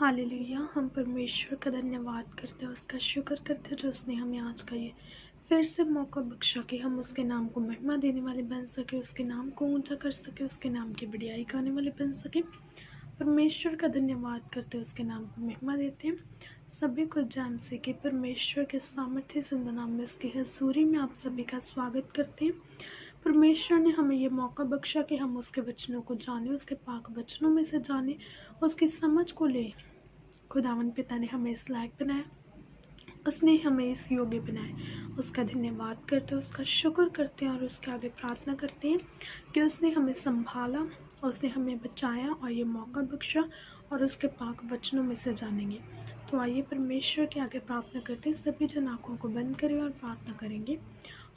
Hallelujah. हम परमेश्वर का धन्यवाद करते हैं, उसका शुक्र करते हैं जो उसने हमें आज का ये फिर से मौका बख्शा कि हम उसके नाम को महिमा देने वाले बन सके, उसके नाम को ऊंचा कर सके, उसके नाम की बढ़ियाई गाने वाले बन सके। परमेश्वर का धन्यवाद करते हैं, उसके नाम को महिमा देते हैं। सभी को जान से कि परमेश्वर के सामर्थ्य सुंदर नाम में उसकी हजूरी में आप सभी का स्वागत करते हैं। परमेश्वर ने हमें ये मौका बख्शा कि हम उसके वचनों को जाने, उसके पाक वचनों में से जाने, उसकी समझ को ले। खुदावन पिता ने हमें इस लायक बनाया, उसने हमें इस योग्य बनाया। उसका धन्यवाद करते हैं, उसका शुक्र करते हैं और उसके आगे प्रार्थना करते हैं कि उसने हमें संभाला, उसने हमें बचाया और ये मौका बख्शा और उसके पाक वचनों में से जानेंगे। तो आइए परमेश्वर के आगे प्रार्थना करते हैं। सभी जन आँखों को बंद करें और प्रार्थना करेंगे।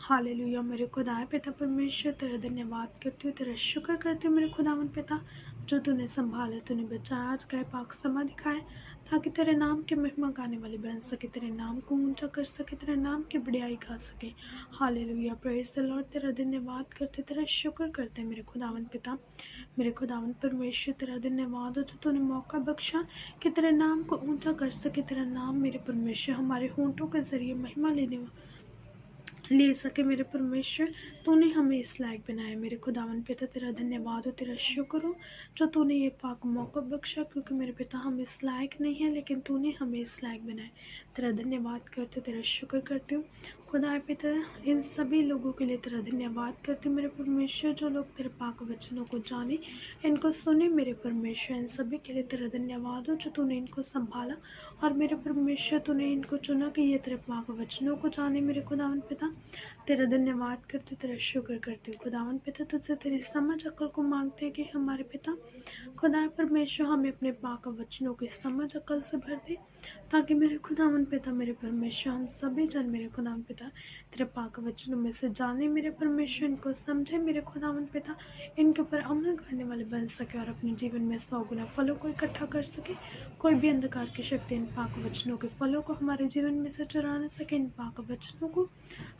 हालेलुया। मेरे खुदाए पिता परमेश्वर, तेरा धन्यवाद करती हूँ, तेरा शुक्र करती हूँ मेरे खुदावन पिता, जो तूने संभाला, तूने बचाया, आज का पाक समा दिखाए ताकि तेरे नाम की महिमा गाने वाले बन सके, तेरे नाम को ऊंचा कर सके, तेरे नाम की बढ़ियाई गा सके। हालेलुया। Praise the Lord. तेरा धन्यवाद करते, तेरा शुक्र करते मेरे खुदावन पिता, मेरे खुदावन परमेश्वर, तेरा धन्यवाद हो जो तूने मौका बख्शा कि तेरे नाम को ऊंचा कर सके। तेरा नाम मेरे परमेश्वर हमारे होंठों के जरिए महिमा ले सके। मेरे परमेश्वर, तूने हमें इस लायक बनाया। मेरे खुदावन पिता, तेरा धन्यवाद हो, तेरा शुक्र हो जो तूने ये पाक मौका बख्शा, क्योंकि मेरे पिता हम इस लायक नहीं हैं, लेकिन तूने हमें इस लायक बनाया। तेरा धन्यवाद करते, तेरा शुक्र करती हूँ खुदा पिता। इन सभी लोगों के लिए तेरा धन्यवाद करती हूँ मेरे परमेश्वर, जो लोग तेरे पाक वचनों को जाने, इनको सुने मेरे परमेश्वर। इन सभी के लिए तेरा धन्यवाद हो जो तूने इनको संभाला और मेरे परमेश्वर तूने इनको चुना कि ये तेरे पाक वचनों को जाने। मेरे खुदावन पिता, तेरा धन्यवाद करते, तेरा शुक्र करती हूँ खुदावन पिता। तुझसे तेरी समझ अक्ल को मांगते हैं कि हमारे पिता खुदा परमेश्वर हमें अपने पाक वचनों की समझ अक्ल से भर दे, ताकि मेरे खुदावन पिता, मेरे परमेश्वर, हम सभी जन मेरे खुदावन पिता तेरे पाक वचनों में से जाने मेरे परमेश्वर, इनको समझे मेरे खुदावन पिता, इनके ऊपर अमल करने वाले बन सके और अपने जीवन में 100 गुना फलों को इकट्ठा कर सके। कोई भी अंधकार की शक्ति इन पाक वचनों के फलों को हमारे जीवन में से चुरा न सके, इन पाक वचनों को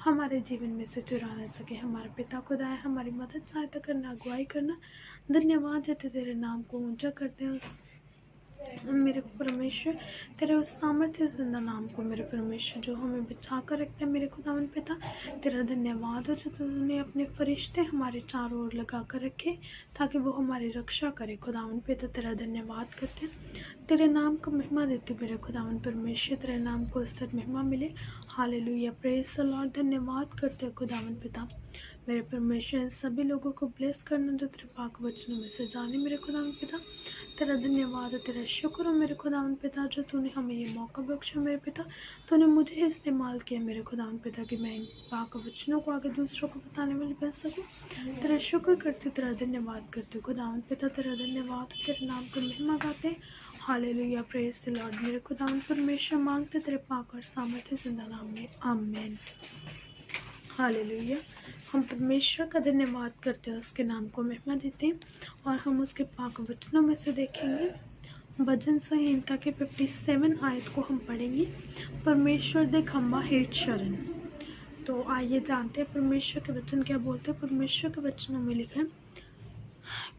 हमारे जीवन में से चुरा न सके। हमारे पिता खुदा है, हमारी मदद सहायता करना, अगुवाई करना। धन्यवाद देते, तेरे नाम को ऊंचा करते हैं मेरे परमेश्वर, तेरे उस सामर्थ्य जिंदा नाम को मेरे परमेश्वर जो हमें बचा कर रखते हैं। मेरे खुदावन पिता, तेरा धन्यवाद हो जो तूने अपने फरिश्ते हमारे चारों ओर लगा कर रखे ताकि वो हमारी रक्षा करे। खुदावन पिता, तेरा धन्यवाद करते हैं, तेरे नाम को महिमा देते मेरे खुदावन परमेश्वर, तेरे नाम को उस तक महिमा मिले। हालेलुया। Praise the Lord. धन्यवाद करते हैं खुदावन पिता, मेरे परमेश्वर। इन सभी लोगों को ब्लेस करना जो तेरे पाक वचनों में से जाने मेरे खुदावन पिता, तेरा धन्यवाद हो, तेरा शुक्र हो मेरे खुदावन पिता, जो तूने हमें ये मौका बख्शा मेरे पिता, तूने मुझे इस्तेमाल किया मेरे खुदावन पिता कि मैं इन पाक वचनों को आगे दूसरों को बताने वाली बन सकूं। तेरा शुक्र करती हूँ, तेरा धन्यवाद करती हूँ खुदावन पिता, तेरा धन्यवाद हो, तेरे नाम को महिमा गाते हैं। हालेलुया। Praise the Lord. मेरे खुदावन परमेश्वर, मांगते तेरे पाक और सामर्थ्य जिंदा नाम में, आमीन। हालेलुया। हम परमेश्वर का धन्यवाद करते हैं, उसके नाम को महिमा देते हैं और हम उसके पाक वचनों में से देखेंगे। भजन संहिता के 57 आयत को हम पढ़ेंगे। परमेश्वर दे खंबा हेठ शरण। तो आइए जानते हैं परमेश्वर के वचन क्या बोलते हैं। परमेश्वर के वचनों में लिखा है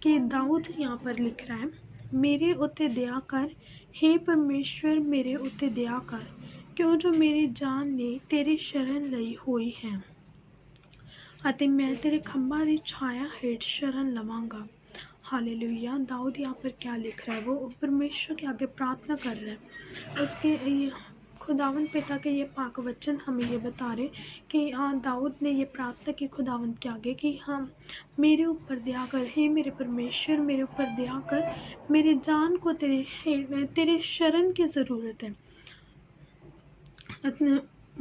कि दाऊद यहाँ पर लिख रहा है, मेरे उत्ते दया कर, हे परमेश्वर मेरे उत्ते दया कर, क्यों जो मेरी जान ने तेरी शरण लई हुई है ਅਤੇ मैं तेरे खंबा की छाया हेठ शरण लवांगा। हालेलुया। दाऊद यहाँ पर क्या लिख रहा है, वो परमेश्वर के आगे प्रार्थना कर रहा है। उसके खुदावन पिता के ये पाक वचन हमें ये बता रहे कि हाँ, दाऊद ने ये प्रार्थना की खुदावन के आगे कि हाँ, मेरे ऊपर दया कर, हे मेरे परमेश्वर मेरे ऊपर दया कर, मेरी जान को तेरे शरण की ज़रूरत है।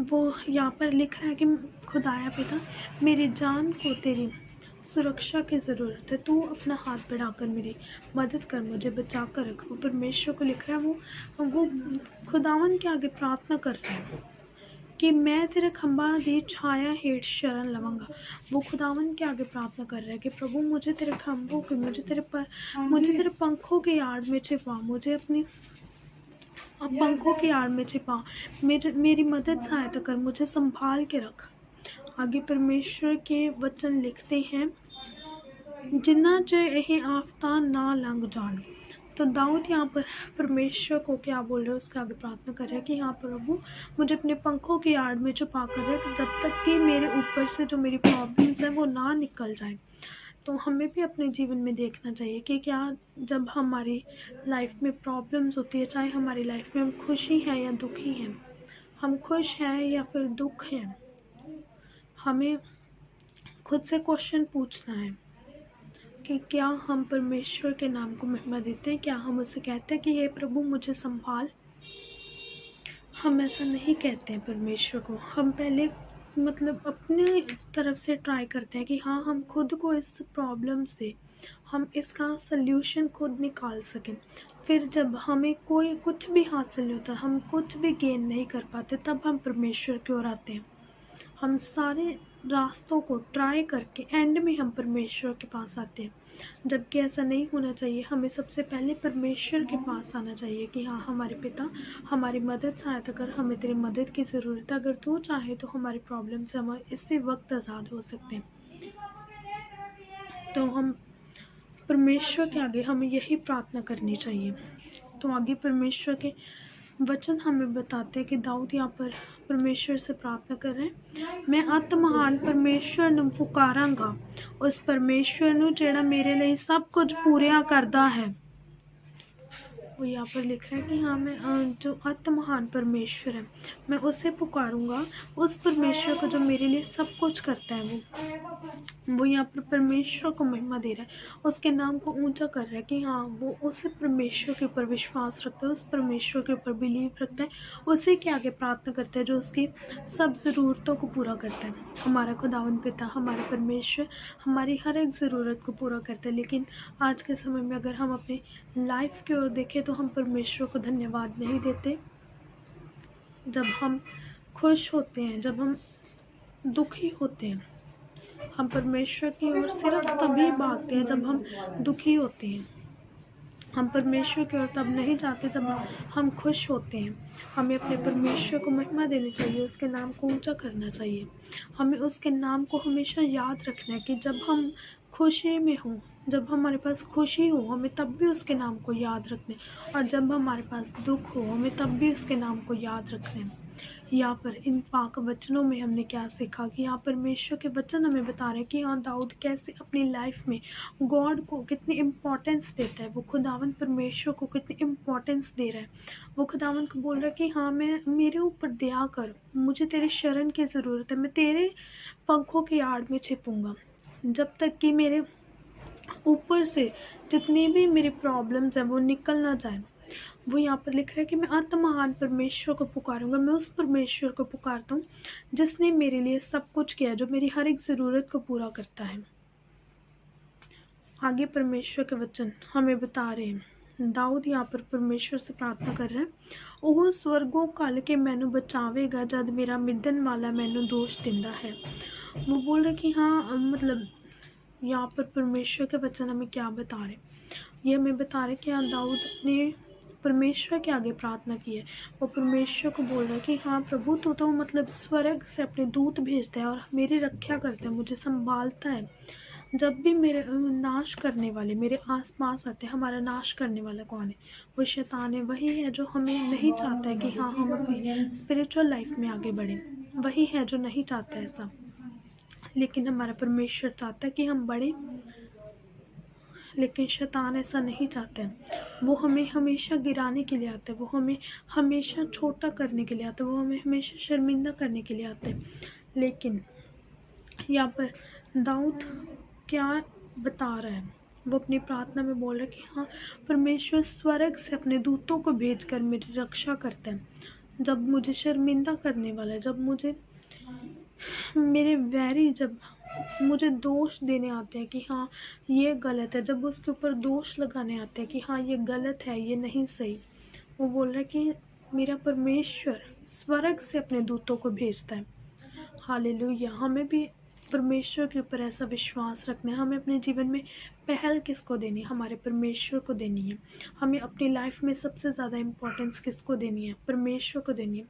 वो यहाँ पर लिख रहा है कि खुदाया पिता, मेरी जान को तेरी सुरक्षा की ज़रूरत है, तू अपना हाथ बढ़ाकर मेरी मदद कर, मुझे बचा कर रख। वो परमेश्वर को लिख रहा है, वो खुदावन के आगे प्रार्थना कर रहा है कि मैं तेरे खंबा दी छाया हेठ शरण लवांगा। वो खुदावन के आगे प्रार्थना कर रहा है कि प्रभु मुझे तेरे खंभों के, मुझे तेरे पंखों की आड़ में छिपा, मुझे अपनी पंखों की आड़ में छिपा, मेरी मदद सहायता कर, मुझे संभाल के रख। आगे परमेश्वर के वचन लिखते हैं, जिन्ना च यह आफतां ना लंघ जान, तो दाऊद यहाँ पर परमेश्वर को क्या बोल रहे हैं, उसके आगे प्रार्थना कर रहे हैं कि हाँ प्रभु, मुझे अपने पंखों की आड़ में छुपा कर रहे, तो जब तक कि मेरे ऊपर से जो मेरी प्रॉब्लम्स हैं वो ना निकल जाए। तो हमें भी अपने जीवन में देखना चाहिए कि क्या जब हमारी लाइफ में प्रॉब्लम्स होती है, चाहे हमारी लाइफ में हम खुशी हैं या दुखी हैं, हम खुश हैं या फिर दुख हैं, हमें खुद से क्वेश्चन पूछना है कि क्या हम परमेश्वर के नाम को महिमा देते हैं, क्या हम उसे कहते हैं कि हे प्रभु मुझे संभाल। हम ऐसा नहीं कहते हैं परमेश्वर को। हम पहले अपने तरफ से ट्राई करते हैं कि हाँ हम खुद को इस प्रॉब्लम से हम इसका सल्यूशन खुद निकाल सकें। फिर जब हमें कोई कुछ भी हासिल नहीं होता, हम कुछ भी गेन नहीं कर पाते, तब हम परमेश्वर की ओर आते हैं। हम सारे रास्तों को ट्राई करके एंड में हम परमेश्वर के पास आते हैं, जबकि ऐसा नहीं होना चाहिए। हमें सबसे पहले परमेश्वर के पास आना चाहिए कि हाँ हमारे पिता हमारी मदद सहायता कर, हमें तेरी मदद की ज़रूरत है, अगर तू चाहे तो हमारी प्रॉब्लम से हम इसी वक्त आज़ाद हो सकते हैं। तो हम परमेश्वर के आगे हमें यही प्रार्थना करनी चाहिए। तो आगे परमेश्वर के वचन हमें बताते हैं कि दाऊद यहाँ पर परमेश्वर से प्रार्थना कर रहे हैं, मैं अत महान परमेश्वर ਨੂੰ पुकारांगा, उस परमेश्वर ਨੂੰ ਜਿਹੜਾ मेरे लिए सब कुछ पूरा करता है। वो यहाँ पर लिख रहा है कि हाँ मैं जो अत महान परमेश्वर है मैं उसे पुकारूंगा, उस परमेश्वर को जो मेरे लिए सब कुछ करता है। वो यहाँ पर परमेश्वर को महिमा दे रहा है, उसके नाम को ऊंचा कर रहा है कि हाँ वो उस परमेश्वर के ऊपर विश्वास रखता है, उस परमेश्वर के ऊपर बिलीव रखता है, उसी के आगे प्रार्थना करता है जो उसकी सब ज़रूरतों को पूरा करता है। हमारा खुदावंद पिता, हमारा परमेश्वर हमारी हर एक ज़रूरत को पूरा करता है। लेकिन आज के समय में अगर हम अपनी लाइफ की ओर देखें तो हम परमेश्वर को धन्यवाद नहीं देते। जब हम खुश होते हैं, जब हम दुखी होते हैं, हम परमेश्वर की ओर सिर्फ तभी भागते हैं जब हम दुखी होते हैं। हम परमेश्वर की ओर तब नहीं जाते जब हम खुश होते हैं। हमें अपने परमेश्वर को महिमा देनी चाहिए, उसके नाम को ऊंचा करना चाहिए। हमें उसके नाम को हमेशा याद रखना है कि जब हम खुशी में हों, जब हमारे पास खुशी हो, हमें तब भी उसके नाम को याद रखना है, और जब हमारे पास दुख हो हमें तब भी उसके नाम को याद रखना है। यहाँ पर इन पाक वचनों में हमने क्या सीखा कि यहाँ परमेश्वर के वचन हमें बता रहे हैं कि हाँ दाऊद कैसे अपनी लाइफ में गॉड को कितनी इम्पोर्टेंस देता है, वो खुदावन परमेश्वर को कितनी इम्पोर्टेंस दे रहा है। वो खुदावन को बोल रहा है कि हाँ मैं मेरे ऊपर दया कर, मुझे तेरी शरण की ज़रूरत है, मैं तेरे पंखों की आड़ में छिपूंगा जब तक कि मेरे ऊपर से जितनी भी मेरी प्रॉब्लम्स हैं वो निकल ना जाए। वो यहाँ पर लिख रहा है कि मैं अत महान परमेश्वर को पुकारूंगा, मैं उस परमेश्वर को पुकारता हूँ जिसने मेरे लिए सब कुछ किया, जो मेरी हर एक ज़रूरत को पूरा करता है। आगे परमेश्वर के वचन हमें बता रहे हैं, दाऊद यहाँ पर परमेश्वर से प्रार्थना कर रहे हैं, ਉਹ स्वर्गों कल के मैनू बचावेगा जद मेरा मिदन वाला मैनू दोष दिंदा है। वो बोल रहे कि हाँ यहाँ पर परमेश्वर के वचन हमें क्या बता रहे, ये हमें बता रहे कि हाँ दाऊद ने परमेश्वर के आगे प्रार्थना की है। वो परमेश्वर को बोल रहा है कि हाँ प्रभु तू तो स्वर्ग से अपने दूत भेजता है और मेरी रक्षा करता है, मुझे संभालता है। जब भी मेरे नाश करने वाले मेरे आसपास आते हैं, हमारा नाश करने वाला कौन है? वो शैतान है। वही है जो हमें नहीं चाहता है कि हाँ हम अपनी स्पिरिचुअल लाइफ में आगे बढ़ें, वही है जो नहीं चाहता है ऐसा। लेकिन हमारा परमेश्वर चाहता है कि हम बढ़ें, लेकिन शैतान ऐसा नहीं चाहता है। वो हमें हमेशा गिराने के लिए आता है, वो हमें हमेशा छोटा करने के लिए आता है, वो हमें हमेशा शर्मिंदा करने के लिए आता है। लेकिन यहाँ पर दाऊद क्या बता रहा है, वो अपनी प्रार्थना में बोल रहा है कि हाँ परमेश्वर स्वर्ग से अपने दूतों को भेजकर मेरी रक्षा करता है। जब मुझे शर्मिंदा करने वाला है, जब मुझे मेरे वैरी जब मुझे दोष देने आते हैं कि हाँ ये गलत है, जब उसके ऊपर दोष लगाने आते हैं कि हाँ ये गलत है, ये नहीं सही, वो बोल रहा है कि मेरा परमेश्वर स्वर्ग से अपने दूतों को भेजता है। हालेलुया। हमें भी परमेश्वर के ऊपर ऐसा विश्वास रखना है। हमें अपने जीवन में पहल किसको देनी है? हमारे परमेश्वर को देनी है। हमें अपनी लाइफ में सबसे ज़्यादा इम्पोर्टेंस किसको देनी है? परमेश्वर को देनी है।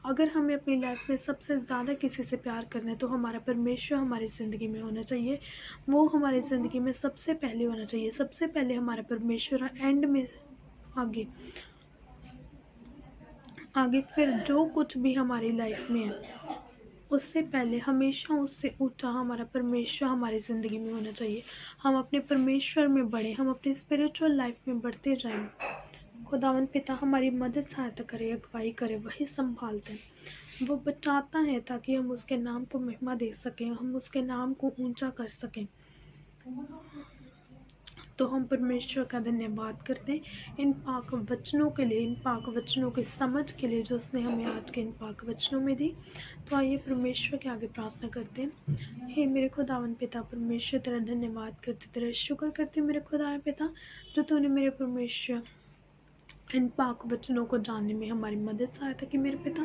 अगर हमें अपनी लाइफ में सबसे ज़्यादा किसी से प्यार करना है तो हमारा परमेश्वर हमारी ज़िंदगी में होना चाहिए। वो हमारी ज़िंदगी में सबसे पहले होना चाहिए। सबसे पहले हमारा परमेश्वर, एंड में आगे आगे फिर जो कुछ भी हमारी लाइफ में है, उससे पहले हमेशा उससे ऊंचा हमारा परमेश्वर हमारी ज़िंदगी में होना चाहिए। हम अपने परमेश्वर में बढ़े, हम अपनी स्पिरिचुअल लाइफ में बढ़ते जाएं। खुदावंद पिता हमारी मदद सहायता करे, अगुवाई करे, वही संभालते हैं, वो बचाता है ताकि हम उसके नाम को महिमा दे सकें, हम उसके नाम को ऊंचा कर सकें। तो हम परमेश्वर का धन्यवाद करते हैं इन पाक वचनों के लिए, इन पाक वचनों की समझ के लिए जो उसने हमें आज के इन पाक वचनों में दी। तो आइए परमेश्वर के आगे प्रार्थना करते हैं। हे मेरे खुदावन पिता परमेश्वर, तेरा धन्यवाद करते, तेरा शुक्र करते मेरे खुदा पिता, जो तूने मेरे परमेश्वर इन पाक वचनों को जानने में हमारी मदद सहायता की मेरे पिता।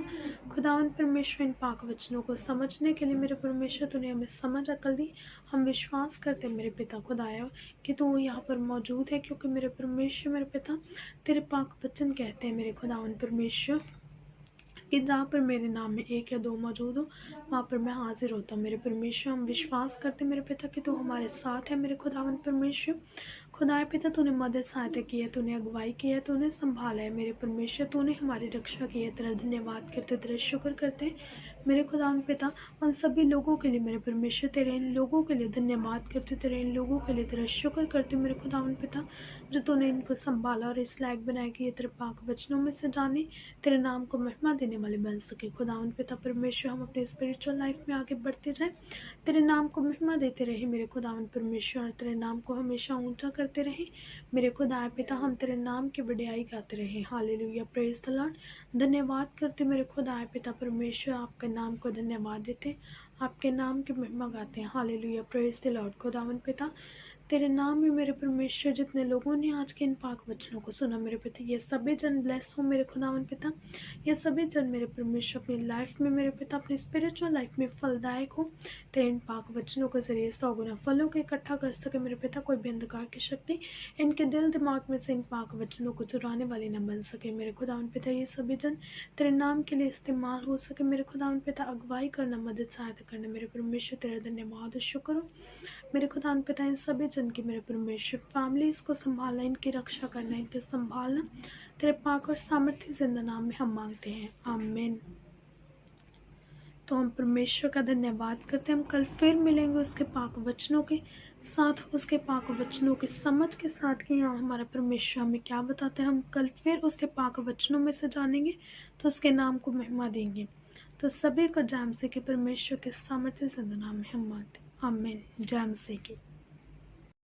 खुदावंद परमेश्वर, इन पाक वचनों को समझने के लिए मेरे परमेश्वर तूने हमें समझ अकल दी। हम विश्वास करते हैं मेरे पिता खुदाया कि तू यहाँ पर मौजूद है, क्योंकि मेरे परमेश्वर मेरे पिता तेरे पाक वचन कहते हैं मेरे खुदावंद परमेश्वर कि जहाँ पर मेरे नाम में एक या दो मौजूद हो, वहाँ पर मैं हाजिर होता हूँ मेरे परमेश्वर। हम विश्वास करते मेरे पिता कि तू हमारे साथ है मेरे खुदावन परमेश्वर। खुदाए पिता तूने मदद सहायता की है, तूने अगुवाई की है, तूने संभाला है मेरे परमेश्वर, तूने हमारी रक्षा की है। तेरा धन्यवाद करते, तेरा शुक्र करते मेरे खुदावन पिता उन सभी लोगों के लिए मेरे परमेश्वर, तेरे इन लोगों के लिए धन्यवाद करते, तेरे इन लोगों के लिए तेरा शुक्र करते मेरे खुदावन पिता, जो तूने इनको संभाला और इस लायक बनाया कि ये तेरे पाक वचनों में से जाने, तेरे नाम को महिमा देने वाले बन सके। खुदावन पिता परमेश्वर, हम अपने स्पिरिचुअल लाइफ में आगे बढ़ते जाएं, तेरे नाम को महिमा देते रहे मेरे खुदावन परमेश्वर, और तेरे नाम को हमेशा ऊंचा करते रहे मेरे खुदा पिता। हम तेरे नाम की बढ़ाई गाते रहे। Hallelujah, praise the Lord. धन्यवाद करते मेरे खुदा पिता परमेश्वर, आपके नाम को धन्यवाद देते, आपके नाम की महिमा गाते हैं। Hallelujah, praise the Lord. खुदावन पिता तेरे नाम में मेरे परमेश्वर, जितने लोगों ने आज के इन पाक वचनों को सुना मेरे पिता, ये सभी जन ब्लेस हो मेरे खुदावन पिता। ये सभी जन मेरे परमेश्वर अपनी लाइफ में मेरे पिता, अपनी स्पिरिचुअल लाइफ में फलदायक हो। तेरे इन पाक वचनों के जरिए 100 गुना फलों को इकट्ठा कर सके मेरे पिता। कोई भी अंधकार की शक्ति इनके दिल दिमाग में से इन पाक वचनों को चुराने वाली न बन सके मेरे खुदावन पिता। ये सभी जन तेरे नाम के लिए इस्तेमाल हो सके मेरे खुदावन पिता। अगुवाई करना, मदद सहायता करना मेरे परमेश्वर, तेरा धन्यवाद और शुक्र हो मेरे खुदावन पिता। इन सभी जन की मेरे परमेश्वर फैमिली इसको संभालना, इनकी रक्षा करना, इनके संभालना, तेरे पाक और सामर्थ्य जिंदा नाम में हम मांगते हैं, आमीन। तो हम परमेश्वर का धन्यवाद करते हैं। हम कल फिर मिलेंगे उसके पाक वचनों के साथ, उसके पाक वचनों के समझ के साथ कि यहाँ हमारा परमेश्वर हमें क्या बताते हैं। हम कल फिर उसके पाक वचनों में से जानेंगे, तो उसके नाम को महिमा देंगे। तो सभी को जय मसीह के परमेश्वर के सामर्थ्य जिंदा नाम में हम मांगते हैं, आमीन। जय मसीह की।